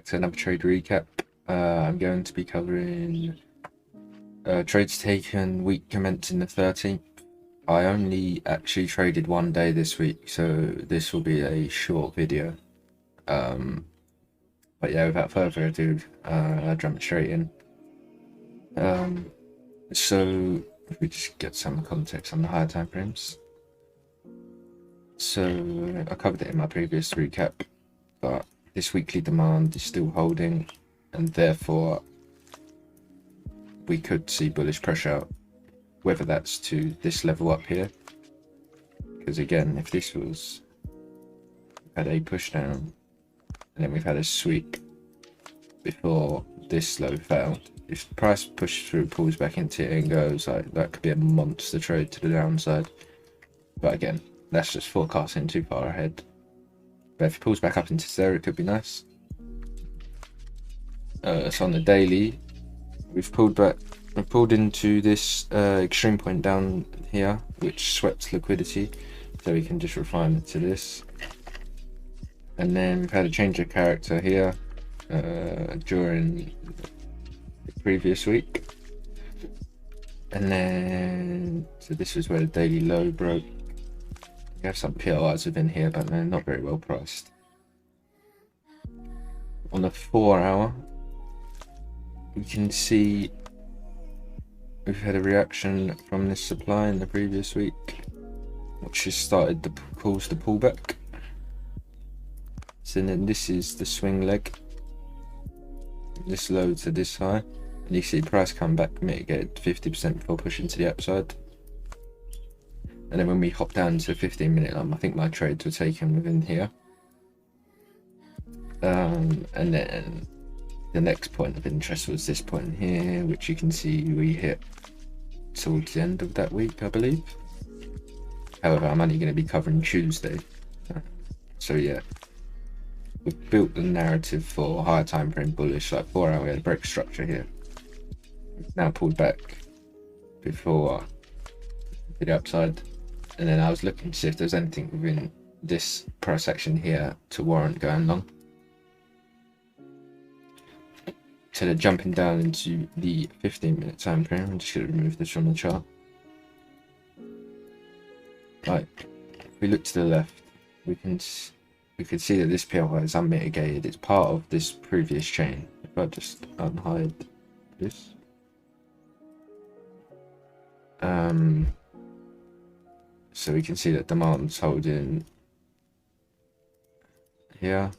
back to another trade recap. I'm going to be covering trades taken week commencing the 13th. I only actually traded one day this week, so this will be a short video. But yeah, without further ado, I'll jump straight in. So if we just get some context on the higher time frames. So I covered it in my previous recap, but this weekly demand is still holding, and therefore we could see bullish pressure, whether that's to this level up here, because again, if this was had a push down and then we've had a sweep before this low failed, if the price pushes through, pulls back into it and goes, like, that could be a monster trade to the downside. But again, that's just forecasting too far ahead. But if it pulls back up into there, it could be nice. So on the daily, we've pulled into this extreme point down here, which swept liquidity, so we can just refine it to this. And then we've had a change of character here during the previous week, and then so this is where the daily low broke. We have some PLIs within here, but they're not very well priced. On the 4 hour, we can see we've had a reaction from this supply in the previous week, which has started to cause the pullback. So then this is the swing leg, this low to this high, and you see price come back, mitigated 50% before pushing to the upside. And then when we hop down to 15-minute line, I think my trades were taken within here. And then the next point of interest was this point here, which you can see we hit towards the end of that week, I believe. However, I'm only going to be covering Tuesday. So yeah, we've built the narrative for higher time frame bullish, like 4 hour, we had a break structure here. We've now pulled back before the upside. And then I was looking to see if there's anything within this price action here to warrant going long. So they're jumping down into the 15-minute time frame. I'm just going to remove this from the chart. Right, if we look to the left, we can see that this PLI is unmitigated. It's part of this previous chain. If I just unhide this. So we can see that demand's holding here.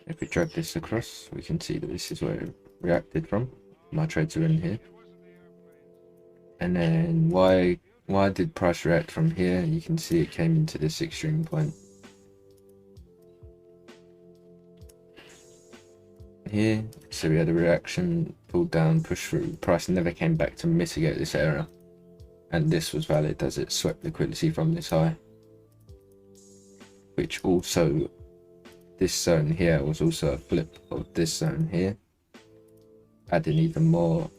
If we drag this across, we can see that this is where it reacted from. My trades are in here. And then why did price react from here? You can see it came into this extreme point here. So we had a reaction, pulled down, pushed through. Price never came back to mitigate this error, and this was valid as it swept liquidity from this high, which also, this zone here was also a flip of this zone here, adding even more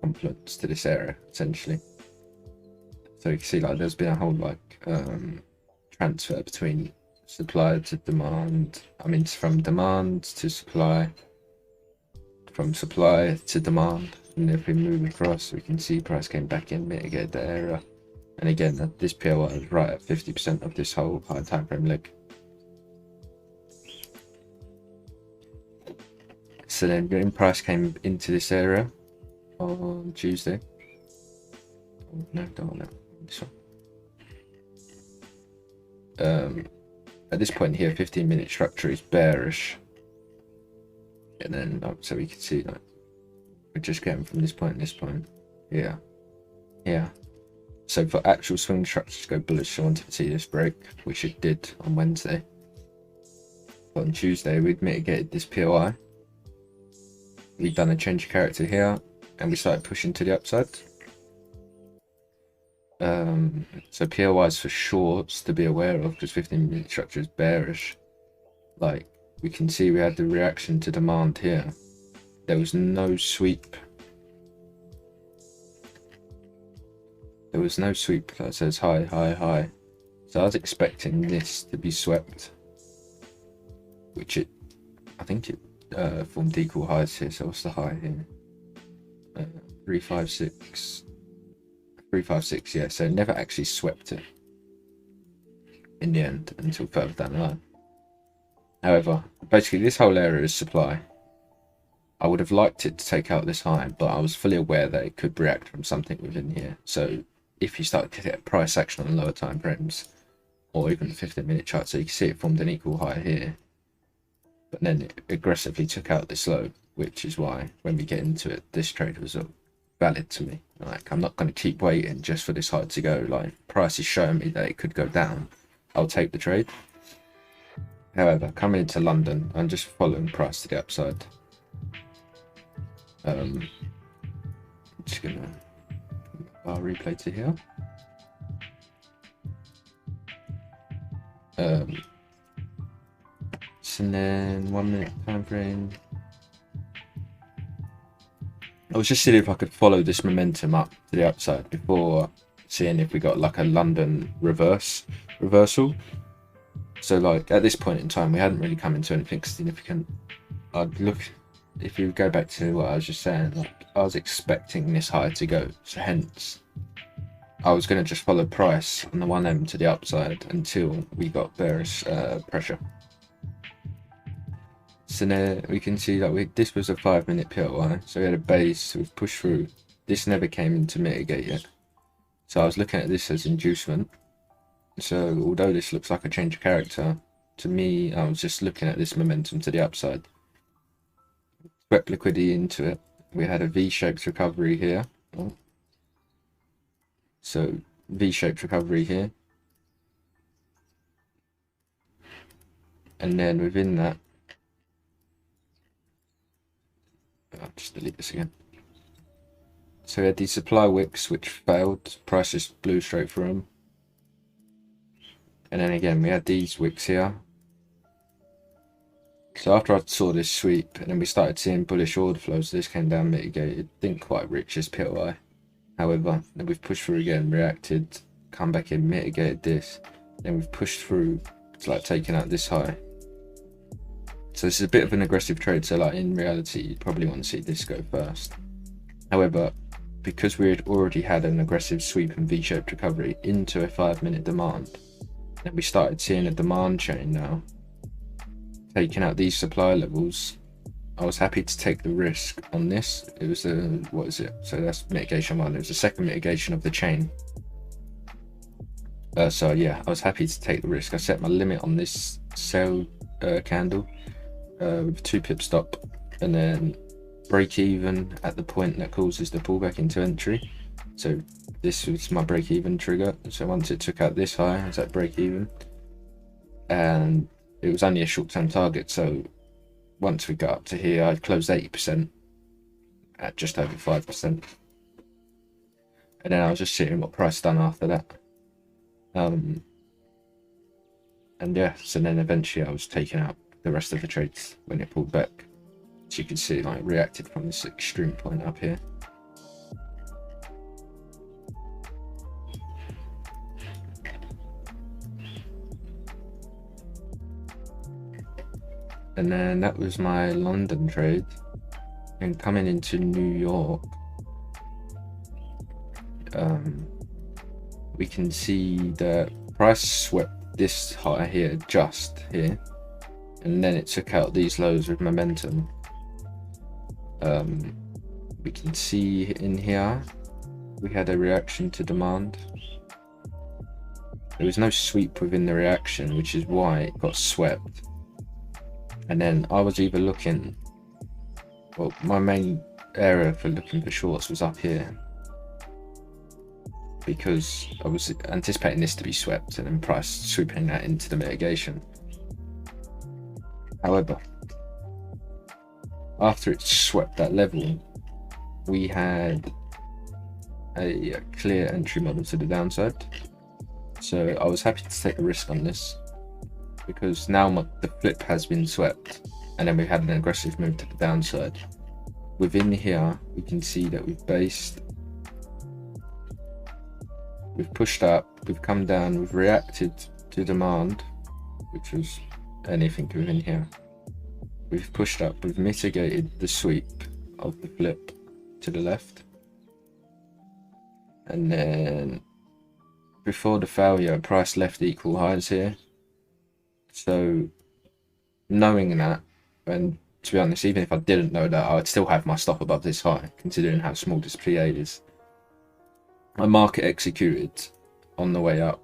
confluence to this area essentially. So you can see, like, there's been a whole transfer between supply to demand. I mean, from demand to supply, from supply to demand. And if we move across, we can see price came back in, mitigated the error. And again, this PLI is right at 50% of this whole high time frame leg. So then when price came into this area on Tuesday, no, don't know this one. At this point here, 15-minute structure is bearish, and then so we can see, like, we're just getting from this point, yeah. So for actual swing structures to go bullish, I wanted to see this break, which it did on Wednesday. But on Tuesday, we'd mitigated this POI. We'd done a change of character here, and we started pushing to the upside. So POIs for shorts to be aware of, because 15-minute structure is bearish. Like, we can see we had the reaction to demand here. There was no sweep. There was no sweep that says high, high, high. So I was expecting this to be swept, which I think it formed equal highs here. So what's the high here? 356. 356, yeah. So it never actually swept it in the end until further down the line. However, basically this whole area is supply. I would have liked it to take out this high, but I was fully aware that it could react from something within here. So if you start to get price action on lower time frames, or even the 15-minute chart, so you can see it formed an equal high here, but then it aggressively took out this low, which is why when we get into it, this trade was valid to me. Like, I'm not going to keep waiting just for this high to go. Like, price is showing me that it could go down. I'll take the trade. However, coming into London, I'm just following price to the upside. I'm just gonna bar replay to here. And then 1 minute time frame. I was just seeing if I could follow this momentum up to the upside before seeing if we got like a London reversal. So like at this point in time, we hadn't really come into anything significant. I'd look, if you go back to what I was just saying, like I was expecting this high to go, so hence I was going to just follow price on the 1M to the upside until we got bearish pressure. So now we can see that this was a 5-minute PLY, so we had a base, we've pushed through. This never came in to mitigate yet. So I was looking at this as inducement. So although this looks like a change of character, to me, I was just looking at this momentum to the upside. Swept liquidity into it. We had a V-shaped recovery here. So V-shaped recovery here. And then within that, I'll just delete this again. So we had these supply wicks which failed, price just blew straight through them. And then again, we had these wicks here. So after I saw this sweep, and then we started seeing bullish order flows, this came down mitigated, didn't quite reach this PLI. However, then we've pushed through again, reacted, come back in, mitigated this. Then we've pushed through, it's like taking out this high. So this is a bit of an aggressive trade, so like in reality, you'd probably want to see this go first. However, because we had already had an aggressive sweep and V-shaped recovery into a 5-minute demand, then we started seeing a demand chain now, taking out these supply levels. I was happy to take the risk on this. It was a, what is it? So that's mitigation 1. It was the second mitigation of the chain. So yeah, I was happy to take the risk. I set my limit on this sell candle with 2 pip stop, and then break even at the point that causes the pullback into entry. So this was my break even trigger. So once it took out this high, it's at break even, and it was only a short-term target. So once we got up to here, I'd closed 80% at just over 5%, and then I was just seeing what price done after that. And yeah, so then eventually I was taking out the rest of the trades when it pulled back. As you can see, like, reacted from this extreme point up here. And then that was my London trade. And coming into New York, we can see the price swept this high here, just here, and then it took out these lows with momentum. We can see in here we had a reaction to demand. There was no sweep within the reaction, which is why it got swept. And then I was either looking, well, my main area for looking for shorts was up here, because I was anticipating this to be swept and then price swooping that into the mitigation. However, after it swept that level, we had a clear entry model to the downside. So I was happy to take a risk on this, because now the flip has been swept, and then we had an aggressive move to the downside. Within here, we can see that we've based, we've pushed up, we've come down, we've reacted to demand, which was anything within here. We've pushed up, we've mitigated the sweep of the flip to the left. And then before the failure, price left equal highs here. So knowing that, and to be honest, even if I didn't know that, I'd still have my stop above this high, considering how small this PA is. My market executed on the way up.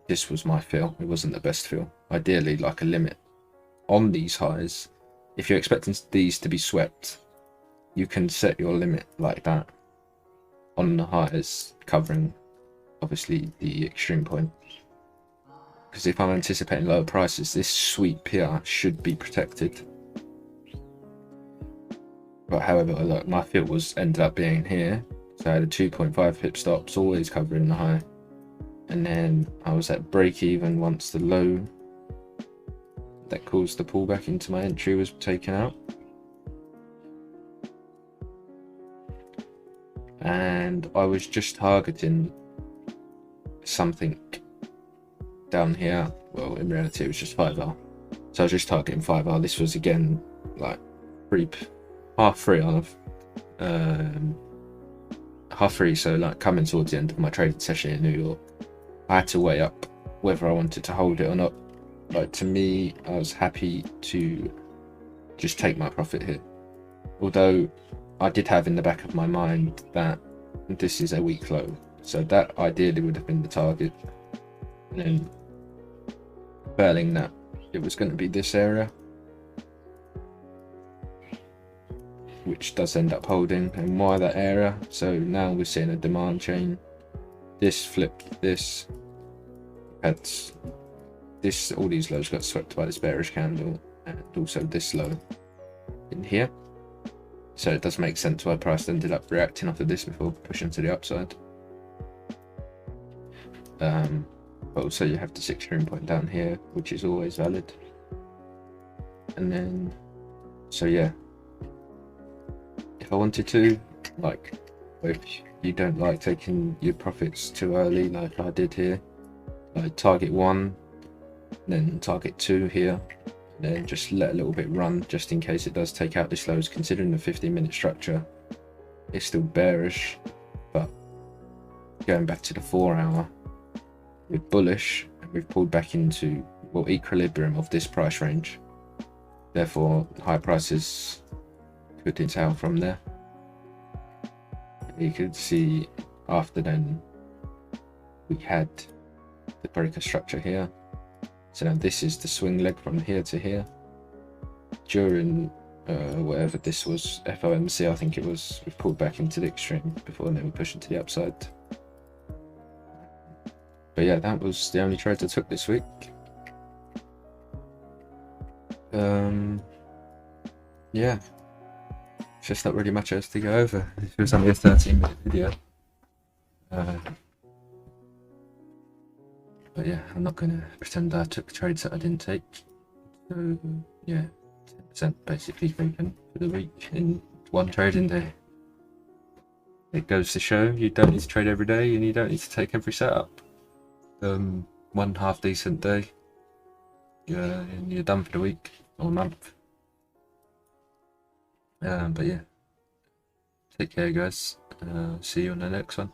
This was my fill. It wasn't the best fill. Ideally, like a limit on these highs. If you're expecting these to be swept, you can set your limit like that on the highs, covering obviously the extreme point. Because if I'm anticipating lower prices, this sweep here should be protected. But however, look, my fill was ended up being here. So I had a 2.5 pip stops, always covering the high. And then I was at break even once the low that caused the pullback into my entry was taken out. And I was just targeting something down here. Well, in reality it was just 5R. So I was just targeting 5R. This was again like half three, so like coming towards the end of my trading session in New York. I had to weigh up whether I wanted to hold it or not. Like, to me, I was happy to just take my profit here. Although I did have in the back of my mind that this is a weak low. So that ideally would have been the target. And then failing that, it was going to be this area, which does end up holding. And why that area? So now we're seeing a demand chain. This flipped this. Had this, all these lows got swept by this bearish candle, and also this low in here. So it does make sense why price ended up reacting after this before pushing to the upside. But also you have this extreme point down here, which is always valid. And then, so yeah, if I wanted to, like, if you don't like taking your profits too early, like I did here, like target 1, then target 2 here, and then just let a little bit run just in case it does take out this lows. Considering the 15-minute structure, it's still bearish, but going back to the 4-hour, we're bullish and we've pulled back into, well, equilibrium of this price range. Therefore, high prices could entail from there. You could see after then we had the breaker structure here. So now this is the swing leg from here to here. During whatever this was, FOMC, I think it was, we've pulled back into the extreme before, then we're pushing to the upside. But yeah, that was the only trade I took this week. Yeah, it's just not really much else to go over. This was only a 13-minute video. But yeah, I'm not going to pretend I took trades that I didn't take. So yeah, 10% basically taken for the week in one trading day. It goes to show you don't need to trade every day and you don't need to take every setup. One half decent day, and you're done for the week or month. But yeah, take care guys, see you on the next one.